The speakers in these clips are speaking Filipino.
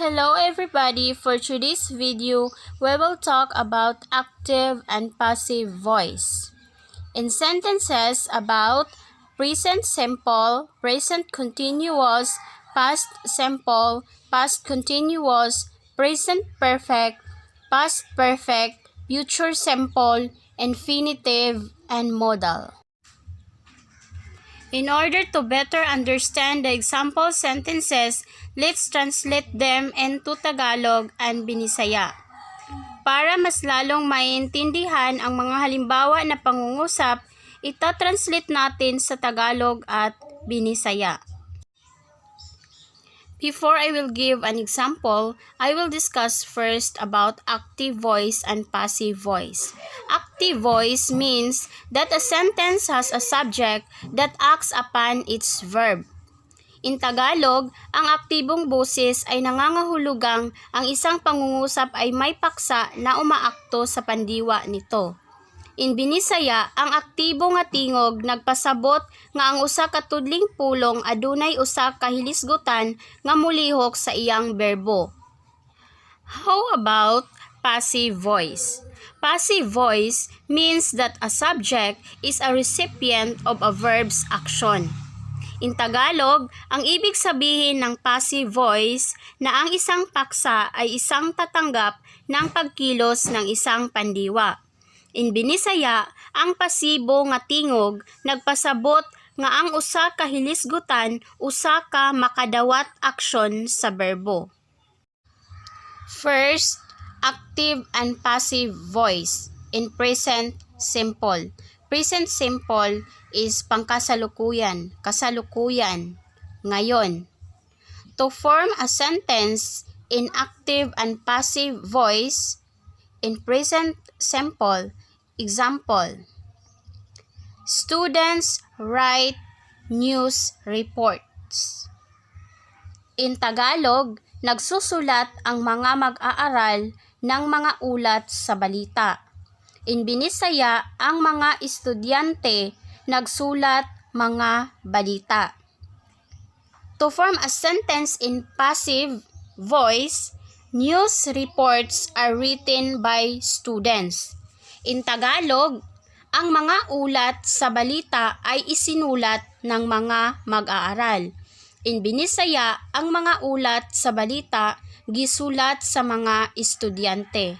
Hello everybody, for today's video, we will talk about active and passive voice. In sentences about present simple, present continuous, past simple, past continuous, present perfect, past perfect, future simple, infinitive, and modal. In order to better understand the example sentences, let's translate them into Tagalog and Binisaya. Para mas lalong maintindihan ang mga halimbawa na pangungusap, ita-translate natin sa Tagalog at Binisaya. Before I will give an example, I will discuss first about active voice and passive voice. Active voice means that a sentence has a subject that acts upon its verb. In Tagalog, ang aktibong boses ay nangangahulugang ang isang pangungusap ay may paksa na umaakto sa pandiwa nito. In Binisaya, ang aktibo nga tingog nagpasabot nga ang usa ka tudling pulong adunay usa ka hilisgutan nga mulihok sa iyang berbo. How about passive voice? Passive voice means that a subject is a recipient of a verb's action. In Tagalog, ang ibig sabihin ng passive voice na ang isang paksa ay isang tatanggap ng pagkilos ng isang pandiwa. In Binisaya, ang pasibo nga tingog nagpasabot nga ang usa ka hilisgutan usa ka makadawat aksyon sa berbo. First, active and passive voice in present simple. Present simple is pangkasalukuyan, kasalukuyan, ngayon. To form a sentence in active and passive voice in present simple, example, students write news reports. In Tagalog, nagsusulat ang mga mag-aaral ng mga ulat sa balita. In Binisaya, ang mga estudyante nagsulat mga balita. To form a sentence in passive voice, news reports are written by students. In Tagalog, ang mga ulat sa balita ay isinulat ng mga mag-aaral. In Binisaya, ang mga ulat sa balita gisulat sa mga estudyante.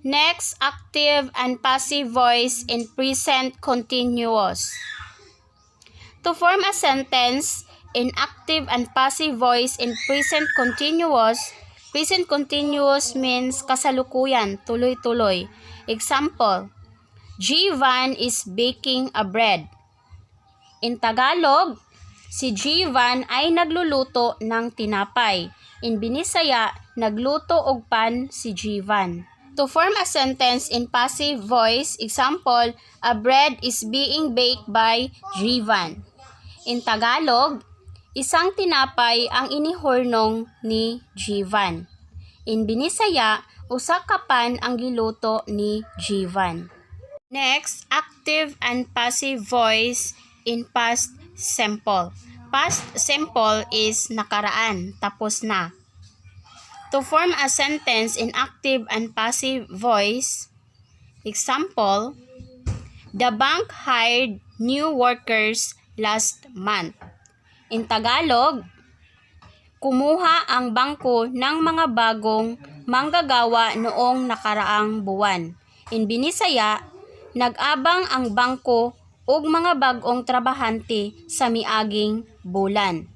Next, active and passive voice in present continuous. To form a sentence in active and passive voice in present continuous means kasalukuyan, tuloy-tuloy. Example, Jivan is baking a bread. In Tagalog, si Jivan ay nagluluto ng tinapay. In Binisaya, nagluto og pan si Jivan. To form a sentence in passive voice, example, a bread is being baked by Jivan. In Tagalog, isang tinapay ang inihurnong ni Jivan. In Binisaya, usa ka pan ang giluto ni Jivan. Next, active and passive voice in past simple. Past simple is nakaraan, tapos na. To form a sentence in active and passive voice, example, the bank hired new workers last month. In Tagalog, kumuha ang bangko ng mga bagong manggagawa noong nakaraang buwan. In Binisaya, nag-abang ang bangko og mga bagong trabahante sa miaging bulan.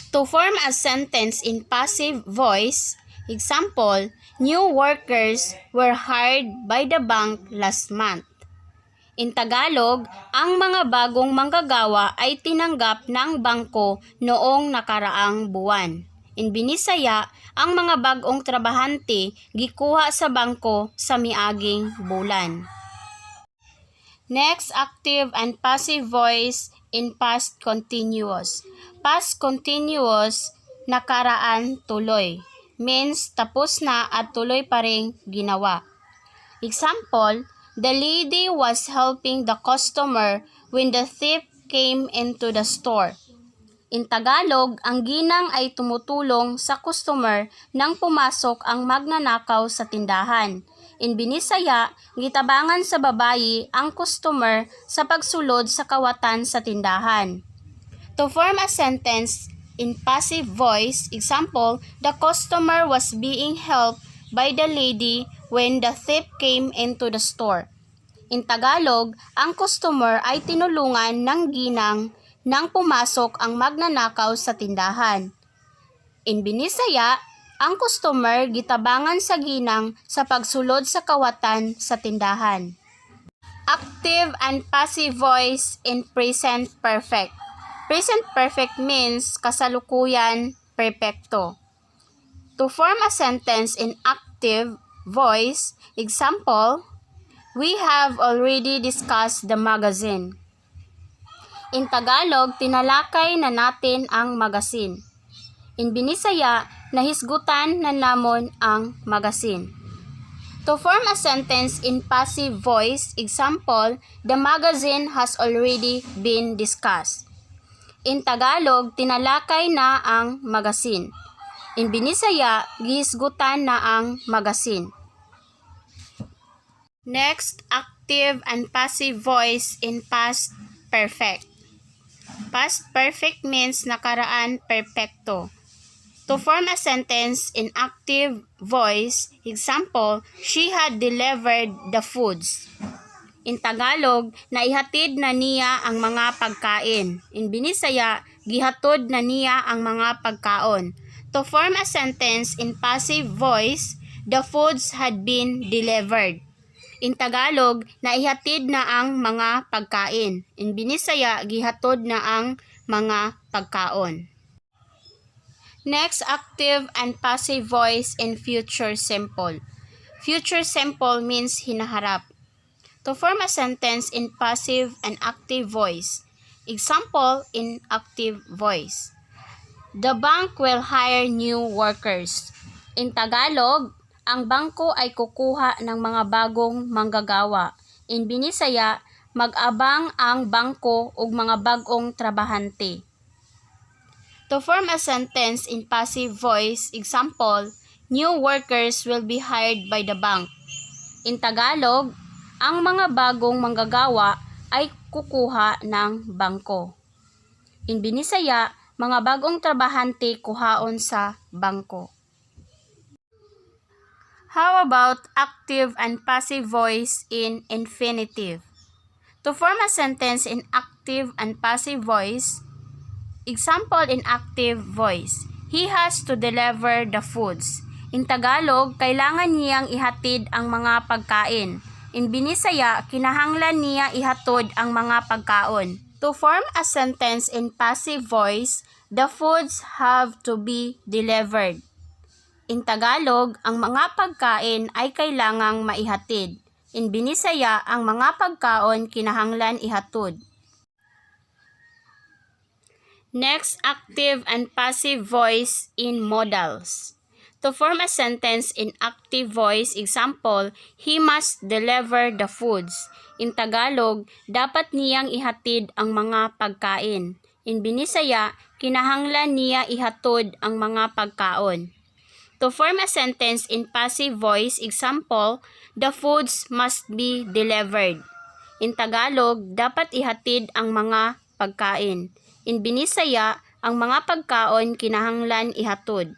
To form a sentence in passive voice, example, new workers were hired by the bank last month. In Tagalog, ang mga bagong manggagawa ay tinanggap ng bangko noong nakaraang buwan. In Binisaya, ang mga bagong trabahante gikuha sa bangko sa miaging bulan. Next, active and passive voice in past continuous. Past continuous, nakaraan tuloy, means tapos na at tuloy pa ring ginawa. Example, the lady was helping the customer when the thief came into the store. In Tagalog, ang ginang ay tumutulong sa customer nang pumasok ang magnanakaw sa tindahan. In Binisaya, gitabangan sa babayi ang customer sa pagsulod sa kawatan sa tindahan. To form a sentence in passive voice, example, the customer was being helped by the lady when the thief came into the store. In Tagalog, ang customer ay tinulungan ng ginang nang pumasok ang magnanakaw sa tindahan. In Binisaya, ang customer gitabangan sa ginang sa pagsulod sa kawatan sa tindahan. Active and passive voice in present perfect. Present perfect means kasalukuyan perpekto. To form a sentence in active voice, example, we have already discussed the magazine. In Tagalog, tinalakay na natin ang magasin. In Binisaya, nahisgutan na namon ang magasin. To form a sentence in passive voice, example, the magazine has already been discussed. In Tagalog, tinalakay na ang magasin. In Binisaya, gihisgutan na ang magasin. Next, active and passive voice in past perfect. Past perfect means nakaraan perpekto. To form a sentence in active voice, example, she had delivered the foods. In Tagalog, naihatid na niya ang mga pagkain. In Binisaya, gihatod na niya ang mga pagkaon. To form a sentence in passive voice, the foods had been delivered. In Tagalog, naihatid na ang mga pagkain. In Binisaya, gihatod na ang mga pagkaon. Next, active and passive voice in future simple. Future simple means hinaharap. To form a sentence in passive and active voice. Example in active voice. The bank will hire new workers. In Tagalog, ang bangko ay kukuha ng mga bagong manggagawa. In Binisaya, mag-abang ang bangko og mga bagong trabahante. To form a sentence in passive voice, example, new workers will be hired by the bank. In Tagalog, ang mga bagong manggagawa ay kukuha ng bangko. In Binisaya, mga bagong trabahante kuhaon sa bangko. How about active and passive voice in infinitive? To form a sentence in active and passive voice, example in active voice, he has to deliver the foods. In Tagalog, kailangan niyang ihatid ang mga pagkain. In Binisaya, kinahanglan niya ihatod ang mga pagkaon. To form a sentence in passive voice, the foods have to be delivered. In Tagalog, ang mga pagkain ay kailangang maihatid. In Binisaya, ang mga pagkaon kinahanglan ihatod. Next, active and passive voice in modals. To form a sentence in active voice, example, he must deliver the foods. In Tagalog, dapat niyang ihatid ang mga pagkain. In Binisaya, kinahanglan niya ihatod ang mga pagkaon. To form a sentence in passive voice, example, the foods must be delivered. In Tagalog, dapat ihatid ang mga pagkain. In Binisaya, ang mga pagkaon kinahanglan ihatod.